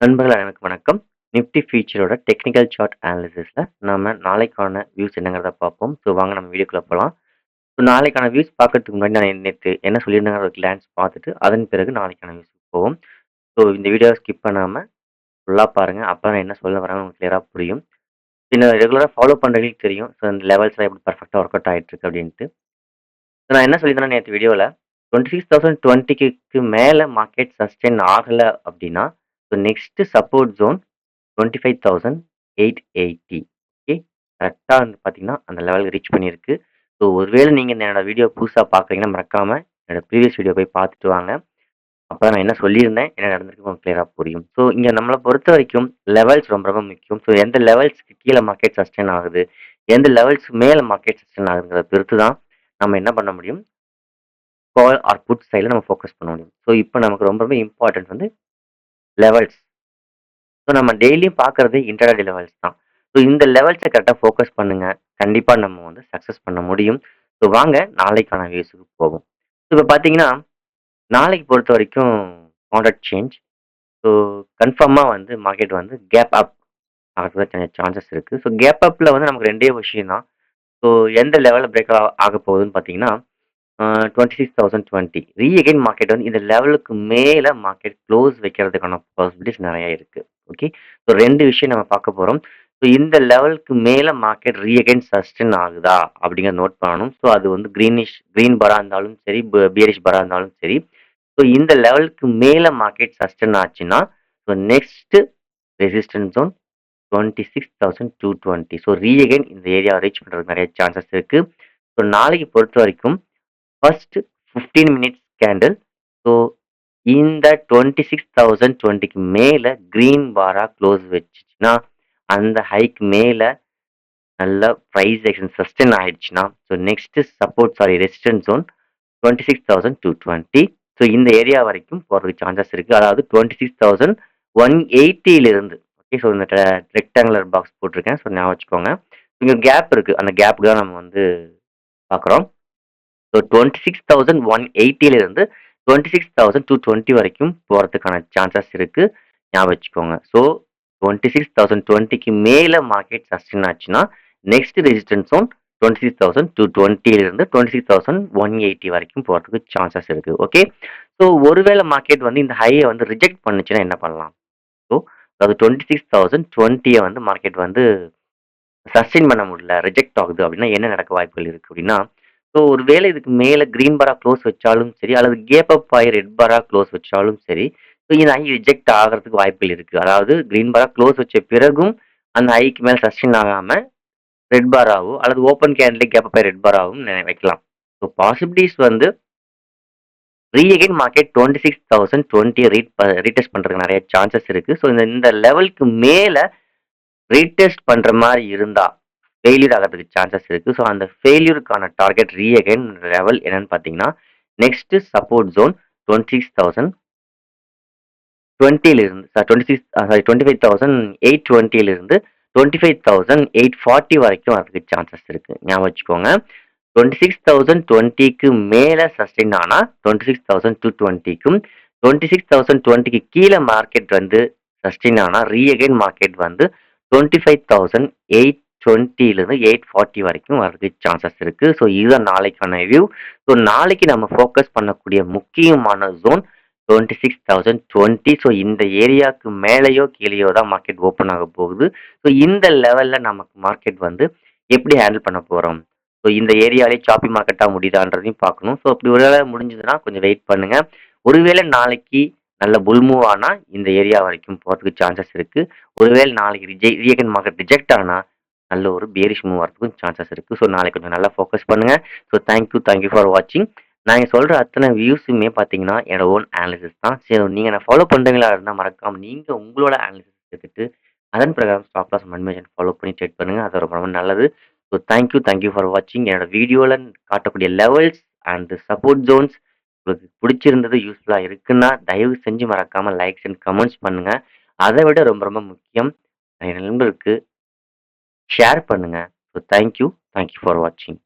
நண்பர்கள் அனைவருக்கும் வணக்கம். நிஃப்டி ஃபியூச்சரோட டெக்னிக்கல் சார்ட் அனாலிசிஸ்ல நாம நாளைக்கான வியூஸ் என்னங்கிறத பார்ப்போம். ஸோ வாங்க நம்ம வீடியோக்குள்ள போலாம். ஸோ நாளைக்கான வியூஸ் பார்க்கறதுக்கு முன்னாடி நான் நேத்து என்ன சொல்லியிருந்தேங்கிற ஒரு கிளான்ஸ் பார்த்துட்டு, அதன் பிறகு நாளைக்கான வியூஸ்க்கு போவோம். ஸோ இந்த வீடியோவ ஸ்கிப் பண்ணாம ஃபுல்லா பாருங்க. அப்ப நான் என்ன சொல்ல வரேன்னு உங்களுக்கு கிளியரா புரியும். பின்ன ரெகுலரா ஃபாலோ பண்றவங்களுக்கு தெரியும். ஸோ இந்த லெவல்ஸ்லாம் எப்படி பெர்ஃபெக்ட்டா ஒர்க் அவுட் ஆயிட்டு இருக்கு அப்படின்ட்டு. நான் என்ன சொல்லியிருந்தேன்னா நேத்து வீடியோல 26,020க்கு மேல மார்க்கெட் சஸ்டெயின் ஆகல அப்படின்னா, so next support zone 25,880. Okay. கரெக்ட்டா வந்து பார்த்தீங்கன்னா, அந்த லெவலுக்கு ரீச் பண்ணியிருக்கு. ஸோ ஒருவேளை நீங்க என்னோட வீடியோ புதுசா பார்க்குறீங்கன்னா, மறக்காம என்னோட ப்ரீவியஸ் வீடியோ போய் பார்த்துட்டு வாங்க. அப்ப நான் என்ன சொல்லியிருந்தேன், என்ன நடந்திருக்கு உங்களுக்கு கிளியரா புரியும். ஸோ இங்க நம்மள பொறுத்தவரைக்கும் லெவல்ஸ் ரொம்ப ரொம்ப முக்கியம். ஸோ எந்த லெவல்ஸ்க்கு கீழ மார்க்கெட் சஸ்டெயின் ஆகுது, எந்த லெவல்ஸ்க்கு மேல மார்க்கெட் சஸ்டெயின் ஆகுதுங்கிறத பொறுத்து தான் நம்ம என்ன பண்ண முடியும், கால் ஆர் புட் சைட்ல நம்ம ஃபோக்கஸ் பண்ண முடியும். ஸோ இப்ப நமக்கு ரொம்ப ரொம்ப இம்பார்ட்டன்ட் வந்து லெவல்ஸ். ஸோ நம்ம டெய்லியும் பார்க்குறது இன்ட்ராடே லெவல்ஸ் தான். ஸோ இந்த லெவல்ஸ கரெக்ட்டா ஃபோக்கஸ் பண்ணுங்க. கண்டிப்பா நம்ம வந்து சக்சஸ் பண்ண முடியும். ஸோ வாங்க நாளைக்கான வியூஸுக்கு போவோம். இப்ப பார்த்தீங்கன்னா, நாளைக்கு பொறுத்தவரைக்கும் மாடரேட் சேஞ்ச். ஸோ கன்ஃபார்மா வந்து மார்க்கெட் வந்து கேப் அப் ஆகறதுக்கு சான்சஸ் இருக்கு. ஸோ கேப் அப்ல வந்து நமக்கு 2டே விஷயம் தான். ஸோ எந்த லெவல்ல பிரேக் ஆகப் போகுதுன்னு பார்த்தீங்கன்னா, 26,020 அகைன் மார்க்கெட் வந்து இந்த லெவலுக்கு மேல மார்க்கெட் க்ளோஸ் வைக்கிறதுக்கான பாசிபிலிட்டிஸ் நெறைய இருக்கு. ஓகே. ஸோ 2 விஷயம் நம்ம பார்க்க போறோம். ஸோ இந்த லெவலுக்கு மேல மார்க்கெட் அகைன் சஸ்டெயின் ஆகுதா? அப்படிங்கிறத நோட் பண்ணணும். ஸோ அது வந்து கிரீன் பாரா இருந்தாலும் சரி, பியரிஷ் பாரா இருந்தாலும் சரி. ஸோ இந்த லெவலுக்கு மேல மார்க்கெட் சஸ்டெயின் ஆச்சுன்னா, so next resistance zone 26,220. So again இந்த ஏரியாவ ரீச் பண்றதுக்கு நெறைய சான்சஸ் இருக்கு. ஸோ நாளைக்கு பொறுத்தவரைக்கும் ஃபர்ஸ்ட் 15 மினிட்ஸ் கேண்டில். ஸோ இந்த 26,020க்கு மேல கிரீன் பாரா க்ளோஸ் வச்சுச்சுன்னா, அந்த ஹைக்கு மேல நல்ல பிரைஸ் ஆக்ஷன் சஸ்டெயின் ஆயிடுச்சுன்னா, so next resistance zone 26,220. So இந்த ஏரியா வரைக்கும் போறதுக்கு சான்சஸ் இருக்கு. அதாவது 26,180 இருந்து. ஓகே. ஸோ இந்த ரெக்டாங்குலர் பாக்ஸ் போட்டிருக்கேன். ஸோ ஞாபகம் வச்சுக்கோங்க. இங்க கேப் இருக்கு. அந்த கேப்க்கு தான் நம்ம வந்து பார்க்குறோம். ஸோ 26,180 இருந்து 26,220 வரைக்கும் போறதுக்கான சான்சஸ் இருக்கு. ஞாபகம் வச்சுக்கோங்க. ஸோ 26,020க்கு மேல மார்க்கெட் சஸ்டெயின் ஆச்சுன்னா, நெக்ஸ்ட் ரெசிஸ்டன்ஸ் ஜோன் 26,220 இருந்து 26,180 வரைக்கும் போறதுக்கு சான்சஸ் இருக்கு. ஓகே. ஸோ ஒருவேளை மார்க்கெட் வந்து இந்த ஹைய வந்து ரிஜெக்ட் பண்ணுச்சுன்னா என்ன பண்ணலாம்? ஸோ அதாவது 26,020 வந்து மார்க்கெட் வந்து சஸ்டெயின் பண்ண முடியல, ரிஜெக்ட் ஆகுது அப்படின்னா என்ன நடக்க வாய்ப்புகள் இருக்கு அப்படின்னா, ஸோ ஒரு வேளை இதுக்கு மேல கிரீன் பாரா க்ளோஸ் வச்சாலும் சரி, அல்லது கேப் அப் ஆயி ரெட் பாரா க்ளோஸ் வச்சாலும் சரி, ஸோ இந்த ஐ ரிஜெக்ட் ஆகுறதுக்கு வாய்ப்புகள் இருக்கு. அதாவது கிரீன் பாரா க்ளோஸ் வச்ச பிறகும் அந்த ஐக்கு மேல சஸ்டெயின் ஆகாம ரெட் பாராவோ அல்லது ஓப்பன் கேண்டிலே கேப் அப் ஆயி ரெட் பாராவும் வைக்கலாம். ஸோ பாசிபிலிட்டீஸ் வந்து அகைன் மார்க்கெட் 26,020 ரீடெஸ்ட் பண்றதுக்கு நெறைய சான்சஸ் இருக்கு. ஸோ இந்த இந்த லெவலுக்கு மேல ரீடெஸ்ட் பண்ற மாரி இருந்தா, ஃபெயிலியர் ஆகறதுக்கு சான்சஸ் இருக்கு. ஸோ அந்த ஃபெயிலியருக்கான டார்கெட் அகைன் லெவல் என்னன்னு பார்த்தீங்கன்னா, நெக்ஸ்ட் சப்போர்ட் ஜோன் 26,020 இருந்து 25,820 இருந்து 25,840 வரைக்கும் வரதுக்கு சான்சஸ் இருக்கு. ஞாபகம் வச்சுக்கோங்க. 26,020க்கு மேல சஸ்டெயின் ஆனா 26,220க்கும் 26,020க்கு கீழ மார்க்கெட் வந்து சஸ்டெயின் ஆனா அகைன் மார்க்கெட் வந்து 25,820லிருந்து 840 வரைக்கும் வரதுக்கு சான்சஸ் இருக்கு. ஸோ இதுதான் நாளைக்கான வியூ. ஸோ நாளைக்கு நம்ம ஃபோக்கஸ் பண்ணக்கூடிய முக்கியமான ஜோன் 26,020. ஸோ இந்த ஏரியாவுக்கு மேலேயோ கீழேயோ தான் மார்க்கெட் ஓப்பன் ஆக போகுது. ஸோ இந்த லெவல்ல நமக்கு மார்க்கெட் வந்து எப்படி ஹேண்டில் பண்ண போறோம்? ஸோ இந்த ஏரியாலே சாப்பி மார்க்கெட்டா முடியுதான்றதையும் பார்க்கணும். ஸோ அப்படி ஒரு வேளை முடிஞ்சதுன்னா கொஞ்சம் வெயிட் பண்ணுங்க. ஒருவேளை நாளைக்கு நல்ல புல் மூவ் ஆனா இந்த ஏரியா வரைக்கும் போறதுக்கு சான்சஸ் இருக்கு. ஒருவேளை நாளைக்கு ரீஅகைன் மார்க்கெட் ரிஜெக்ட் ஆனா நல்ல ஒரு பியரிஷ் மூவ் வரதுக்கும் சான்சஸ் இருக்கு. ஸோ நாளைக்கு கொஞ்சம் நல்லா ஃபோக்கஸ் பண்ணுங்க. ஸோ தேங்க் யூ ஃபார் வாட்சிங். நான் இங்க சொல்ற அத்தனை வியூஸுமே பார்த்தீங்கன்னா, என்னோட ஓன் அனாலிசிஸ் தான். ஸோ நீங்க என்ன ஃபாலோ பண்றீங்களா இருந்தா மறக்காம நீங்க உங்களோட அனாலிசிஸ் எடுத்துட்டு, அதன் பிரகாரம் ஸ்டாப் லாஸ் மனிமேஷன் ஃபாலோ பண்ணி ட்ரேட் பண்ணுங்க. அது ரொம்ப ரொம்ப நல்லது. ஸோ தேங்க் யூ ஃபார் வாட்சிங். என்னோட வீடியோல காட்டக்கூடிய லெவல்ஸ் அண்ட் சப்போர்ட் ஜோன்ஸ் உங்களுக்கு பிடிச்சிருந்தது, யூஸ்ஃபுல்லா இருக்குன்னா, தயவு செஞ்சு மறக்காம லைக்ஸ் அண்ட் கமெண்ட்ஸ் பண்ணுங்க. அதை விட ரொம்ப ரொம்ப முக்கியம், என் நண்பருக்கு ஷேர் பண்ணுங்க. ஸோ தேங்க் யூ ஃபார் வாட்சிங்.